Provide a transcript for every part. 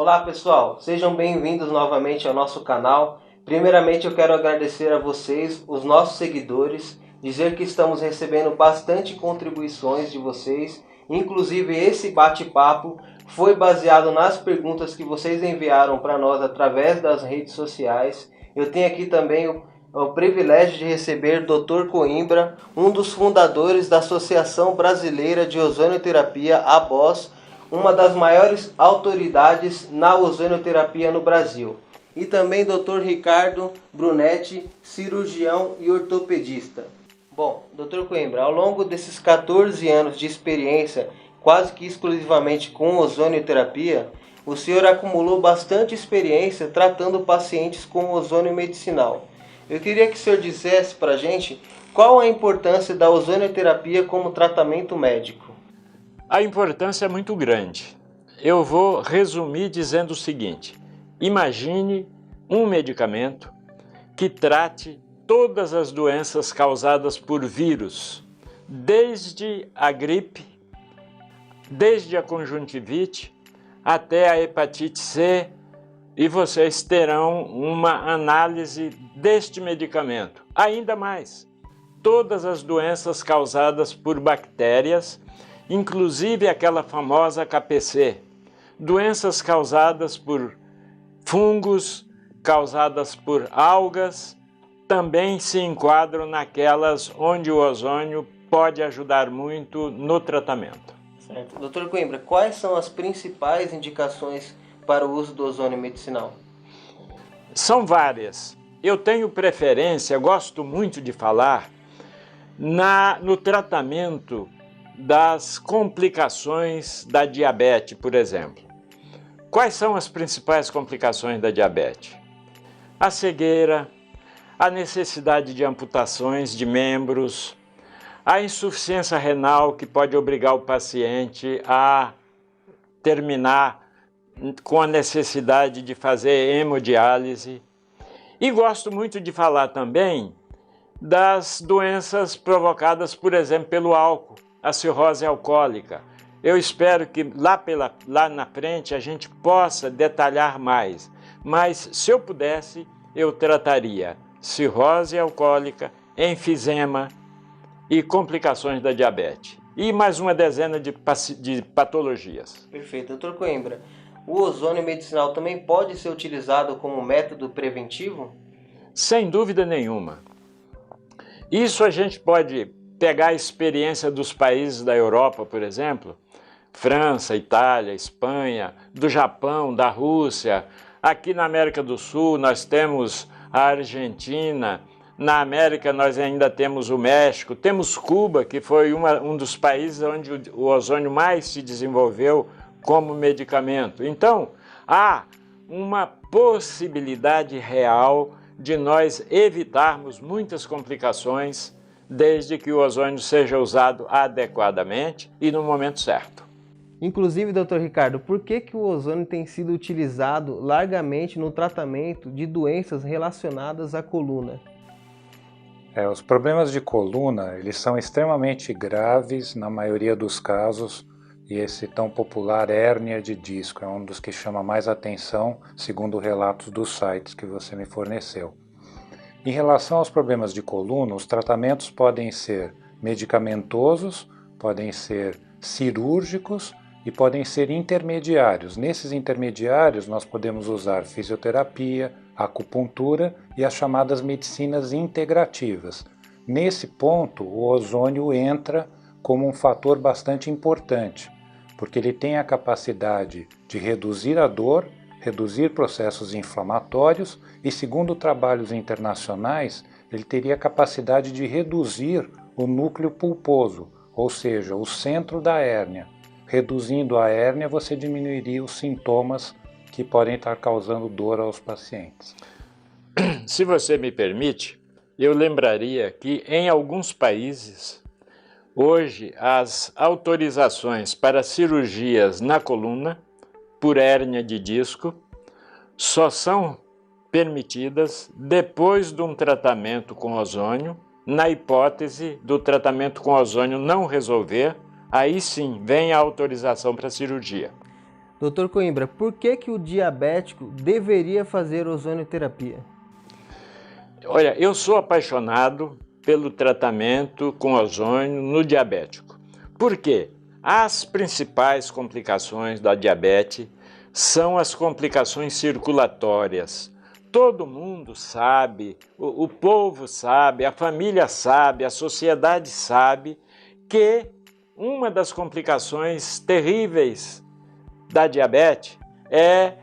Olá pessoal, sejam bem-vindos novamente ao nosso canal. Primeiramente eu quero agradecer a vocês, os nossos seguidores, dizer que estamos recebendo bastante contribuições de vocês. Inclusive esse bate-papo foi baseado nas perguntas que vocês enviaram para nós através das redes sociais. Eu tenho aqui também o privilégio de receber Dr. Coimbra, um dos fundadores da Associação Brasileira de Ozonioterapia, ABOS, uma das maiores autoridades na ozonioterapia no Brasil. E também Dr. Ricardo Brunetti, cirurgião e ortopedista. Bom, Dr. Coimbra, ao longo desses 14 anos de experiência, quase que exclusivamente com ozonioterapia, o senhor acumulou bastante experiência tratando pacientes com ozônio medicinal. Eu queria que o senhor dissesse para a gente qual a importância da ozonioterapia como tratamento médico. A importância é muito grande. Eu vou resumir dizendo o seguinte: imagine um medicamento que trate todas as doenças causadas por vírus, desde a gripe, desde a conjuntivite até a hepatite C, e vocês terão uma análise deste medicamento. Ainda mais, todas as doenças causadas por bactérias, inclusive aquela famosa KPC, doenças causadas por fungos, causadas por algas, também se enquadram naquelas onde o ozônio pode ajudar muito no tratamento. Certo. Dr. Coimbra, quais são as principais indicações para o uso do ozônio medicinal? São várias. Eu tenho preferência, gosto muito de falar, no tratamento das complicações da diabetes, por exemplo. Quais são as principais complicações da diabetes? A cegueira, a necessidade de amputações de membros, a insuficiência renal, que pode obrigar o paciente a terminar com a necessidade de fazer hemodiálise. E gosto muito de falar também das doenças provocadas, por exemplo, pelo álcool, a cirrose alcoólica. Eu espero que lá na frente a gente possa detalhar mais, mas se eu pudesse, eu trataria cirrose alcoólica, enfisema e complicações da diabetes. E mais uma dezena de patologias. Perfeito. Dr. Coimbra, o ozônio medicinal também pode ser utilizado como método preventivo? Sem dúvida nenhuma. Isso a gente pode pegar a experiência dos países da Europa, por exemplo, França, Itália, Espanha, do Japão, da Rússia. Aqui na América do Sul nós temos a Argentina, na América nós ainda temos o México, temos Cuba, que foi um dos países onde o ozônio mais se desenvolveu como medicamento. Então, há uma possibilidade real de nós evitarmos muitas complicações, desde que o ozônio seja usado adequadamente e no momento certo. Inclusive, Dr. Ricardo, por que o ozônio tem sido utilizado largamente no tratamento de doenças relacionadas à coluna? Os problemas de coluna, eles são extremamente graves na maioria dos casos, e esse tão popular hérnia de disco é um dos que chama mais atenção, segundo relatos dos sites que você me forneceu. Em relação aos problemas de coluna, os tratamentos podem ser medicamentosos, podem ser cirúrgicos e podem ser intermediários. Nesses intermediários nós podemos usar fisioterapia, acupuntura e as chamadas medicinas integrativas. Nesse ponto, o ozônio entra como um fator bastante importante, porque ele tem a capacidade de reduzir a dor, reduzir processos inflamatórios e, segundo trabalhos internacionais, ele teria a capacidade de reduzir o núcleo pulposo, ou seja, o centro da hérnia. Reduzindo a hérnia, você diminuiria os sintomas que podem estar causando dor aos pacientes. Se você me permite, eu lembraria que em alguns países, hoje as autorizações para cirurgias na coluna por hérnia de disco só são permitidas depois de um tratamento com ozônio. Na hipótese do tratamento com ozônio não resolver, aí sim vem a autorização para cirurgia. Dr. Coimbra, por que o diabético deveria fazer ozonioterapia? Olha, eu sou apaixonado pelo tratamento com ozônio no diabético. Por quê? As principais complicações da diabetes são as complicações circulatórias. Todo mundo sabe, o povo sabe, a família sabe, a sociedade sabe que uma das complicações terríveis da diabetes é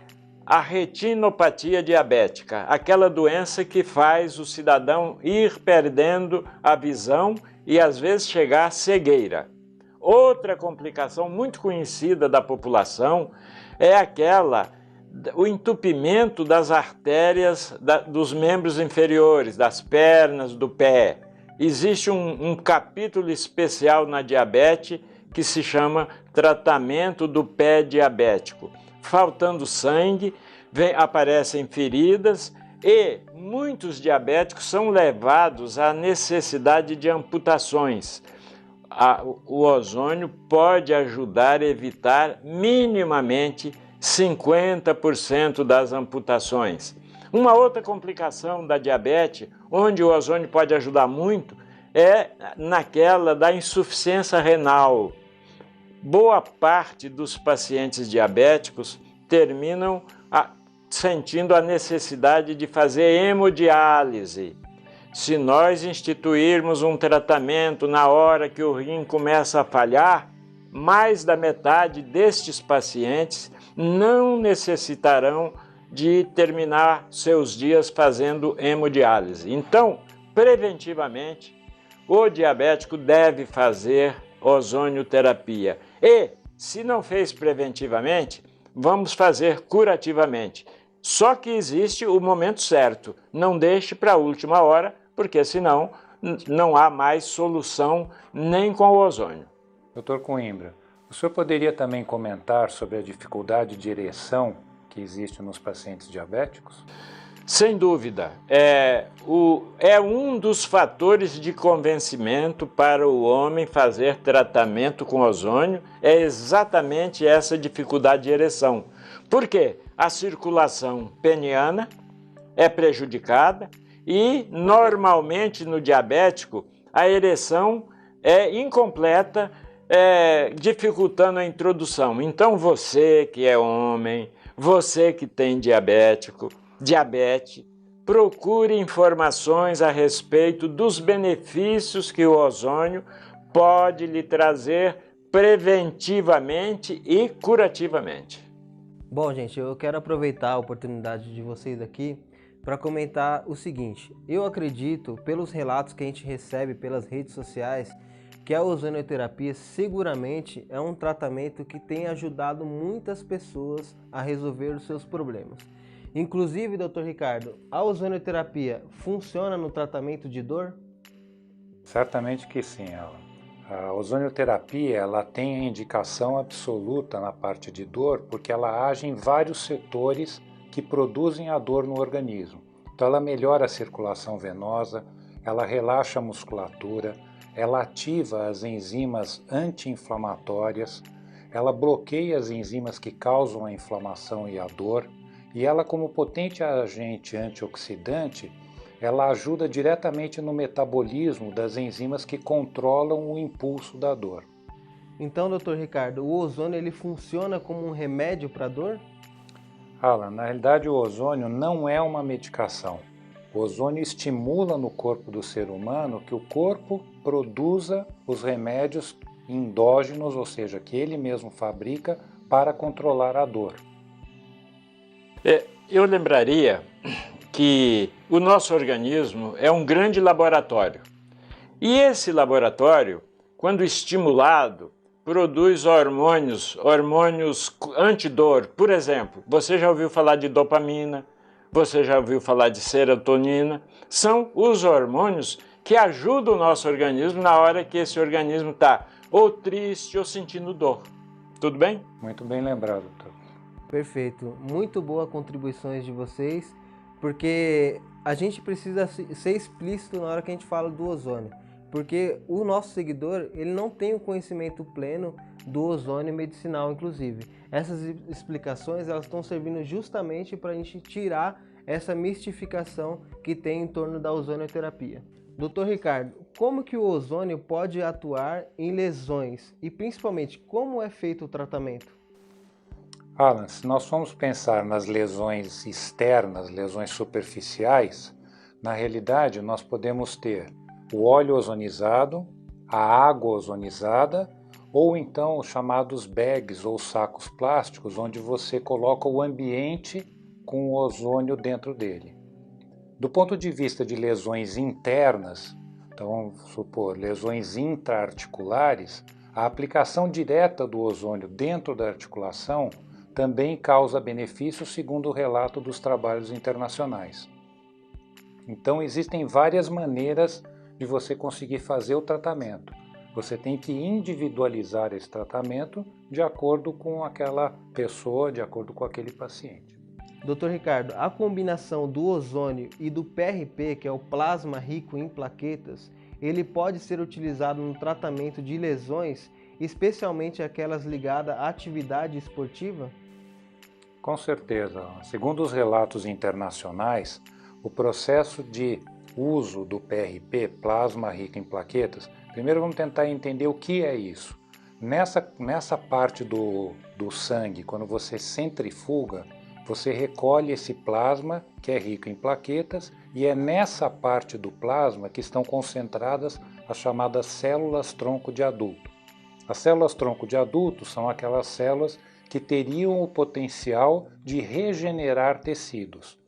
a retinopatia diabética, aquela doença que faz o cidadão ir perdendo a visão e às vezes chegar à cegueira. Outra complicação muito conhecida da população é o entupimento das artérias dos membros inferiores, das pernas, do pé. Existe um capítulo especial na diabetes que se chama tratamento do pé diabético. Faltando sangue, aparecem feridas e muitos diabéticos são levados à necessidade de amputações. O ozônio pode ajudar a evitar minimamente 50% das amputações. Uma outra complicação da diabetes, onde o ozônio pode ajudar muito, é naquela da insuficiência renal. Boa parte dos pacientes diabéticos terminam sentindo a necessidade de fazer hemodiálise. Se nós instituirmos um tratamento na hora que o rim começa a falhar, mais da metade destes pacientes não necessitarão de terminar seus dias fazendo hemodiálise. Então, preventivamente, o diabético deve fazer ozonioterapia. E, se não fez preventivamente, vamos fazer curativamente. Só que existe o momento certo. Não deixe para a última hora, porque senão não há mais solução nem com o ozônio. Dr. Coimbra, o senhor poderia também comentar sobre a dificuldade de ereção que existe nos pacientes diabéticos? Sem dúvida, é um dos fatores de convencimento para o homem fazer tratamento com ozônio, é exatamente essa dificuldade de ereção. Por quê? A circulação peniana é prejudicada e, normalmente, no diabético, a ereção é incompleta, dificultando a introdução. Então, você que é homem, você que tem diabetes, procure informações a respeito dos benefícios que o ozônio pode lhe trazer preventivamente e curativamente. Bom, gente, eu quero aproveitar a oportunidade de vocês aqui para comentar o seguinte. Eu acredito, pelos relatos que a gente recebe pelas redes sociais, que a ozonioterapia seguramente é um tratamento que tem ajudado muitas pessoas a resolver os seus problemas. Inclusive, Dr. Ricardo, a ozonioterapia funciona no tratamento de dor? Certamente que sim, Alan. A ozonioterapia ela tem a indicação absoluta na parte de dor porque ela age em vários setores que produzem a dor no organismo. Então ela melhora a circulação venosa, ela relaxa a musculatura, ela ativa as enzimas anti-inflamatórias, ela bloqueia as enzimas que causam a inflamação e a dor, e ela, como potente agente antioxidante, ela ajuda diretamente no metabolismo das enzimas que controlam o impulso da dor. Então, Dr. Ricardo, o ozônio ele funciona como um remédio para a dor? Alan, na realidade o ozônio não é uma medicação. O ozônio estimula no corpo do ser humano que o corpo produza os remédios endógenos, ou seja, que ele mesmo fabrica para controlar a dor. Eu lembraria que o nosso organismo é um grande laboratório. E esse laboratório, quando estimulado, produz hormônios antidor. Por exemplo, você já ouviu falar de dopamina, você já ouviu falar de serotonina. São os hormônios que ajudam o nosso organismo na hora que esse organismo está ou triste ou sentindo dor. Tudo bem? Muito bem lembrado, doutor. Perfeito. Muito boas contribuições de vocês, porque a gente precisa ser explícito na hora que a gente fala do ozônio. porque o nosso seguidor ele não tem o conhecimento pleno do ozônio medicinal, inclusive. Essas explicações elas estão servindo justamente para a gente tirar essa mistificação que tem em torno da ozonioterapia. Dr. Ricardo, como que o ozônio pode atuar em lesões e principalmente como é feito o tratamento? Alan, se nós formos pensar nas lesões externas, lesões superficiais, na realidade nós podemos ter o óleo ozonizado, a água ozonizada ou então os chamados bags ou sacos plásticos, onde você coloca o ambiente com o ozônio dentro dele. Do ponto de vista de lesões internas, então vamos supor lesões intraarticulares, a aplicação direta do ozônio dentro da articulação também causa benefícios segundo o relato dos trabalhos internacionais. Então existem várias maneiras de você conseguir fazer o tratamento. Você tem que individualizar esse tratamento de acordo com aquela pessoa, de acordo com aquele paciente. Dr. Ricardo, a combinação do ozônio e do PRP, que é o plasma rico em plaquetas, ele pode ser utilizado no tratamento de lesões, especialmente aquelas ligadas à atividade esportiva? Com certeza. Segundo os relatos internacionais, o processo de uso do PRP, plasma rico em plaquetas, primeiro vamos tentar entender o que é isso. Nessa parte do sangue, quando você centrifuga, você recolhe esse plasma que é rico em plaquetas e é nessa parte do plasma que estão concentradas as chamadas células tronco de adulto. As células tronco de adulto são aquelas células que teriam o potencial de regenerar tecidos.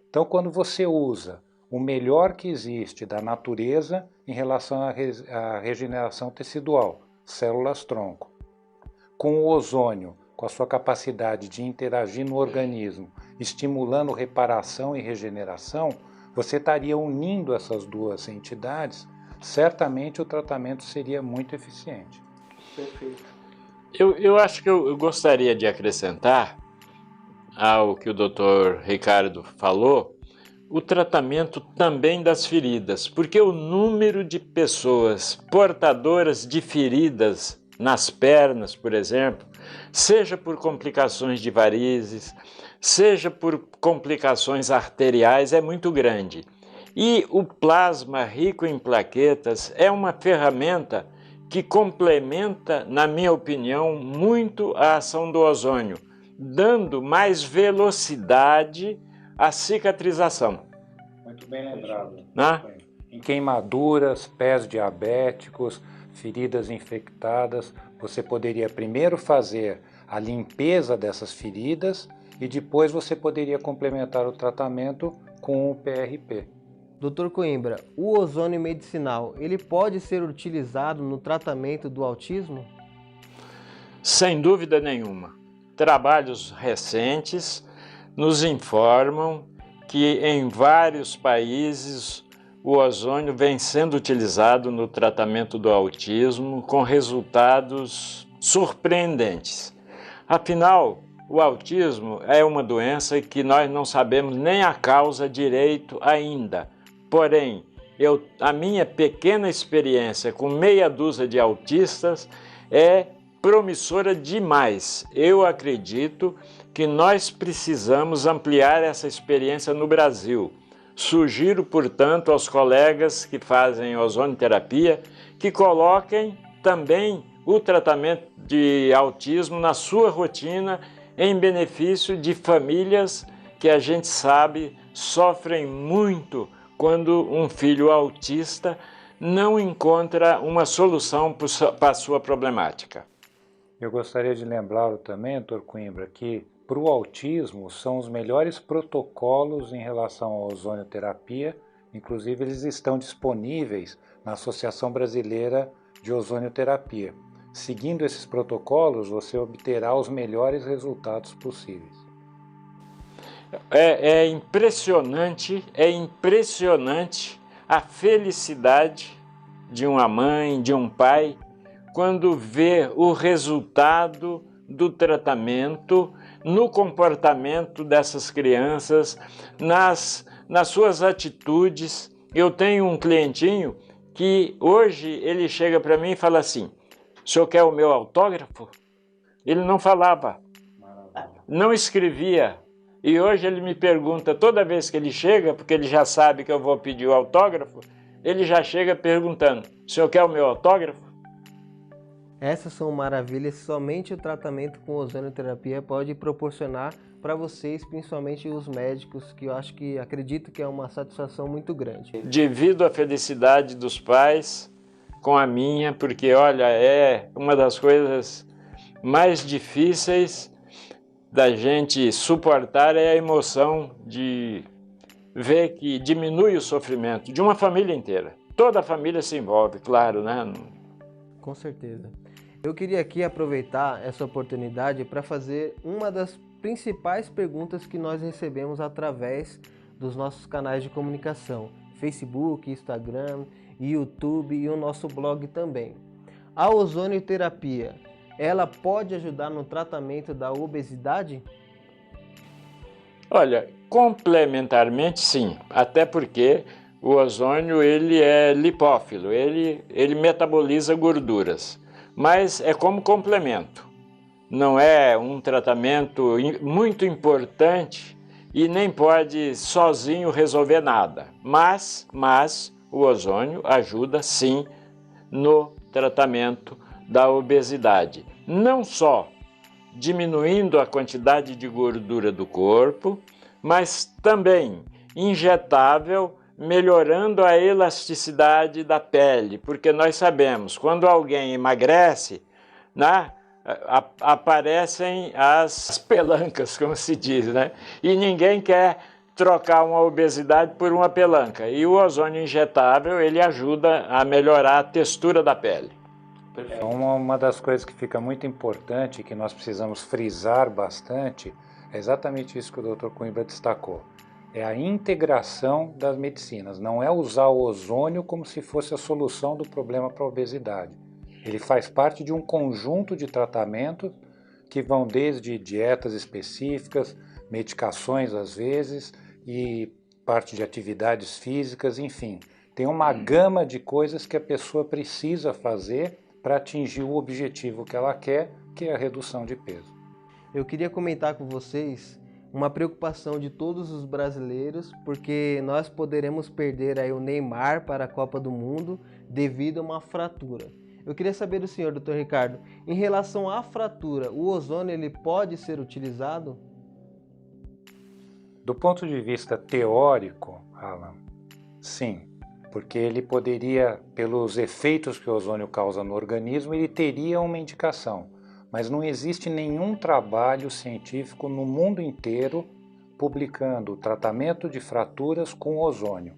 Então, quando você usa o melhor que existe da natureza em relação à regeneração tecidual, células tronco, com o ozônio, com a sua capacidade de interagir no organismo, estimulando reparação e regeneração, você estaria unindo essas duas entidades, certamente o tratamento seria muito eficiente. Perfeito. Eu acho que eu gostaria de acrescentar ao que o Dr. Ricardo falou, o tratamento também das feridas, porque o número de pessoas portadoras de feridas nas pernas, por exemplo, seja por complicações de varizes, seja por complicações arteriais, é muito grande. E o plasma rico em plaquetas é uma ferramenta que complementa, na minha opinião, muito a ação do ozônio, dando mais velocidade à cicatrização. Muito bem lembrado. Né? Em queimaduras, pés diabéticos, feridas infectadas, você poderia primeiro fazer a limpeza dessas feridas e depois você poderia complementar o tratamento com o PRP. Dr. Coimbra, o ozônio medicinal, ele pode ser utilizado no tratamento do autismo? Sem dúvida nenhuma. Trabalhos recentes nos informam que em vários países o ozônio vem sendo utilizado no tratamento do autismo com resultados surpreendentes. Afinal, o autismo é uma doença que nós não sabemos nem a causa direito ainda. Porém, a minha pequena experiência com meia dúzia de autistas é promissora demais. Eu acredito que nós precisamos ampliar essa experiência no Brasil. Sugiro, portanto, aos colegas que fazem ozonioterapia que coloquem também o tratamento de autismo na sua rotina em benefício de famílias que a gente sabe sofrem muito quando um filho autista não encontra uma solução para a sua problemática. Eu gostaria de lembrá-lo também, Dr. Coimbra, que para o autismo são os melhores protocolos em relação à ozonioterapia, inclusive eles estão disponíveis na Associação Brasileira de Ozonioterapia. Seguindo esses protocolos, você obterá os melhores resultados possíveis. É impressionante a felicidade de uma mãe, de um pai, quando vê o resultado do tratamento no comportamento dessas crianças, nas suas atitudes. Eu tenho um clientinho que hoje ele chega para mim e fala assim: o senhor quer o meu autógrafo? Ele não falava, não escrevia. E hoje ele me pergunta, toda vez que ele chega, porque ele já sabe que eu vou pedir o autógrafo, ele já chega perguntando: o senhor quer o meu autógrafo? Essas são maravilhas que somente o tratamento com ozonioterapia pode proporcionar para vocês, principalmente os médicos, que eu acredito que é uma satisfação muito grande. Divido a felicidade dos pais com a minha, porque olha, é uma das coisas mais difíceis da gente suportar, é a emoção de ver que diminui o sofrimento de uma família inteira. Toda a família se envolve, claro, né? Com certeza. Eu queria aqui aproveitar essa oportunidade para fazer uma das principais perguntas que nós recebemos através dos nossos canais de comunicação, Facebook, Instagram, YouTube e o nosso blog também. A ozonioterapia, ela pode ajudar no tratamento da obesidade? Olha, complementarmente sim, até porque o ozônio ele é lipófilo, ele metaboliza gorduras, mas é como complemento. Não é um tratamento muito importante e nem pode sozinho resolver nada, mas o ozônio ajuda sim no tratamento da obesidade, não só diminuindo a quantidade de gordura do corpo, mas também injetável, melhorando a elasticidade da pele, porque nós sabemos, quando alguém emagrece, né, aparecem as pelancas, como se diz, né? E ninguém quer trocar uma obesidade por uma pelanca. E o ozônio injetável, ele ajuda a melhorar a textura da pele. Uma das coisas que fica muito importante, que nós precisamos frisar bastante, é exatamente isso que o Dr. Coimbra destacou. É a integração das medicinas, não é usar o ozônio como se fosse a solução do problema para a obesidade. Ele faz parte de um conjunto de tratamentos que vão desde dietas específicas, medicações às vezes, e parte de atividades físicas, enfim. Tem uma gama de coisas que a pessoa precisa fazer para atingir o objetivo que ela quer, que é a redução de peso. Eu queria comentar com vocês uma preocupação de todos os brasileiros, porque nós poderemos perder aí o Neymar para a Copa do Mundo devido a uma fratura. Eu queria saber do senhor, Dr. Ricardo, em relação à fratura, o ozônio ele pode ser utilizado? Do ponto de vista teórico, Alan, sim, porque ele poderia, pelos efeitos que o ozônio causa no organismo, ele teria uma indicação, mas não existe nenhum trabalho científico no mundo inteiro publicando o tratamento de fraturas com ozônio.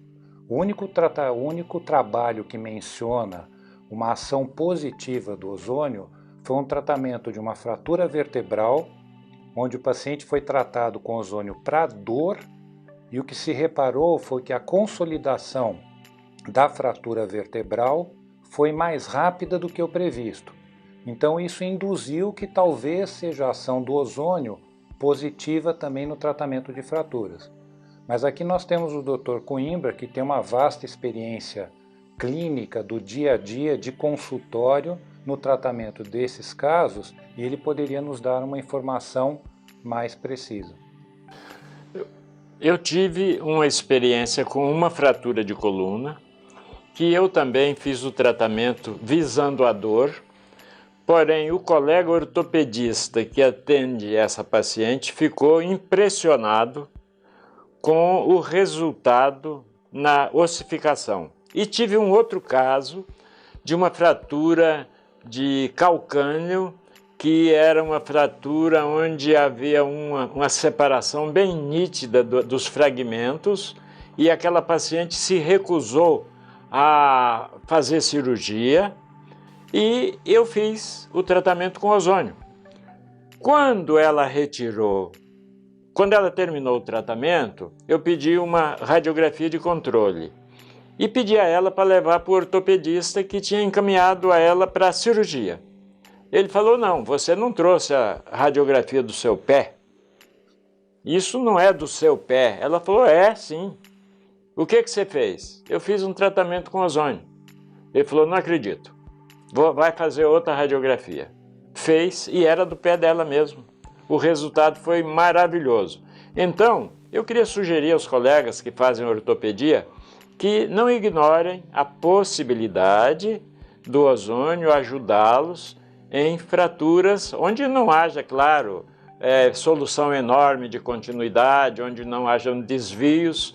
O único trabalho que menciona uma ação positiva do ozônio foi um tratamento de uma fratura vertebral, onde o paciente foi tratado com ozônio para dor, e o que se reparou foi que a consolidação da fratura vertebral foi mais rápida do que o previsto. Então isso induziu que talvez seja a ação do ozônio positiva também no tratamento de fraturas. Mas aqui nós temos o Dr. Coimbra, que tem uma vasta experiência clínica do dia a dia de consultório no tratamento desses casos, e ele poderia nos dar uma informação mais precisa. Eu tive uma experiência com uma fratura de coluna, que eu também fiz o tratamento visando a dor, porém o colega ortopedista que atende essa paciente ficou impressionado com o resultado na ossificação. E tive um outro caso de uma fratura de calcânio, que era uma fratura onde havia uma separação bem nítida dos fragmentos, e aquela paciente se recusou a fazer cirurgia e eu fiz o tratamento com ozônio. Quando ela terminou o tratamento, eu pedi uma radiografia de controle e pedi a ela para levar para o ortopedista que tinha encaminhado a ela para a cirurgia. Ele falou: não, você não trouxe a radiografia do seu pé? Isso não é do seu pé. Ela falou: é, sim. O que você fez? Eu fiz um tratamento com ozônio. Ele falou, não acredito, vai fazer outra radiografia. Fez e era do pé dela mesmo. O resultado foi maravilhoso. Então, eu queria sugerir aos colegas que fazem ortopedia que não ignorem a possibilidade do ozônio ajudá-los em fraturas onde não haja, claro, solução enorme de continuidade, onde não hajam desvios,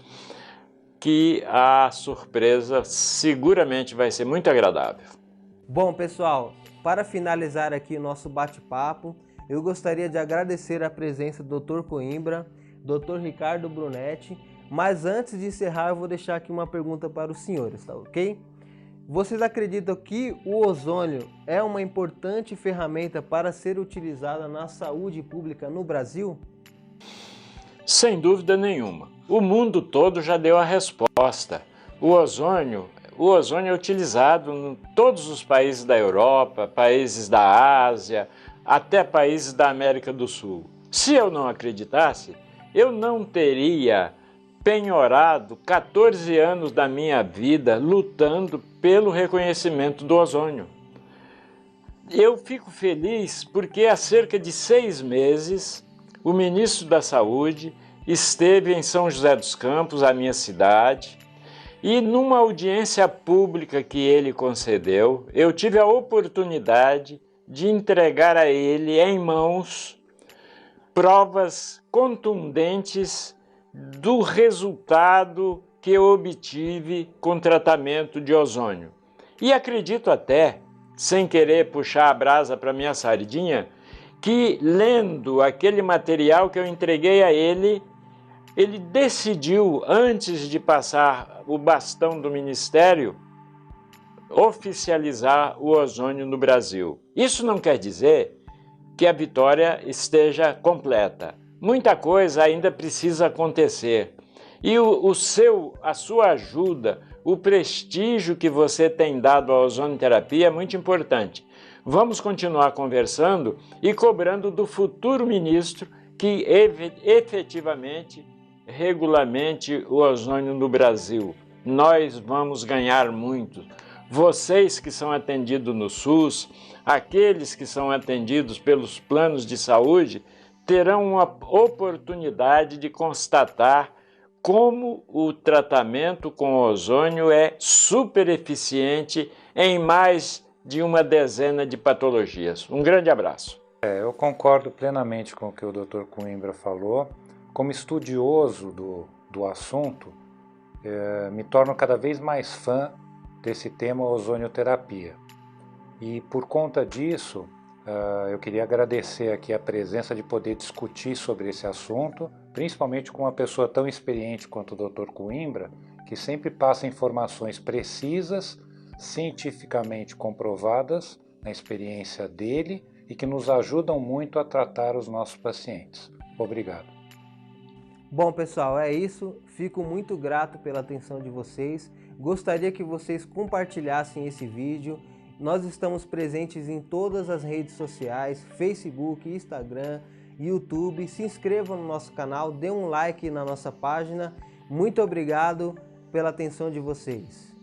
que a surpresa seguramente vai ser muito agradável. Bom, pessoal, para finalizar aqui o nosso bate-papo, eu gostaria de agradecer a presença do Dr. Coimbra, Dr. Ricardo Brunetti, mas antes de encerrar eu vou deixar aqui uma pergunta para os senhores, tá ok? Vocês acreditam que o ozônio é uma importante ferramenta para ser utilizada na saúde pública no Brasil? Sem dúvida nenhuma. O mundo todo já deu a resposta. O ozônio é utilizado em todos os países da Europa, países da Ásia, até países da América do Sul. Se eu não acreditasse, eu não teria penhorado 14 anos da minha vida lutando pelo reconhecimento do ozônio. Eu fico feliz porque há cerca de 6 meses o ministro da Saúde esteve em São José dos Campos, a minha cidade, e numa audiência pública que ele concedeu, eu tive a oportunidade de entregar a ele em mãos provas contundentes do resultado que eu obtive com tratamento de ozônio. E acredito até, sem querer puxar a brasa para minha sardinha, que lendo aquele material que eu entreguei a ele, ele decidiu, antes de passar o bastão do Ministério, oficializar o ozônio no Brasil. Isso não quer dizer que a vitória esteja completa. Muita coisa ainda precisa acontecer. E a sua ajuda, o prestígio que você tem dado à ozonoterapia é muito importante. Vamos continuar conversando e cobrando do futuro ministro que efetivamente regulamente o ozônio no Brasil. Nós vamos ganhar muito. Vocês que são atendidos no SUS, aqueles que são atendidos pelos planos de saúde, terão uma oportunidade de constatar como o tratamento com ozônio é super eficiente em mais de uma dezena de patologias. Um grande abraço. Eu concordo plenamente com o que o Dr. Coimbra falou. Como estudioso do assunto, me torno cada vez mais fã desse tema ozonioterapia. E por conta disso, eu queria agradecer aqui a presença de poder discutir sobre esse assunto, principalmente com uma pessoa tão experiente quanto o Dr. Coimbra, que sempre passa informações precisas, cientificamente comprovadas na experiência dele e que nos ajudam muito a tratar os nossos pacientes. Obrigado. Bom, pessoal, é isso. Fico muito grato pela atenção de vocês. Gostaria que vocês compartilhassem esse vídeo. Nós estamos presentes em todas as redes sociais, Facebook, Instagram, YouTube. Se inscrevam no nosso canal, dê um like na nossa página. Muito obrigado pela atenção de vocês.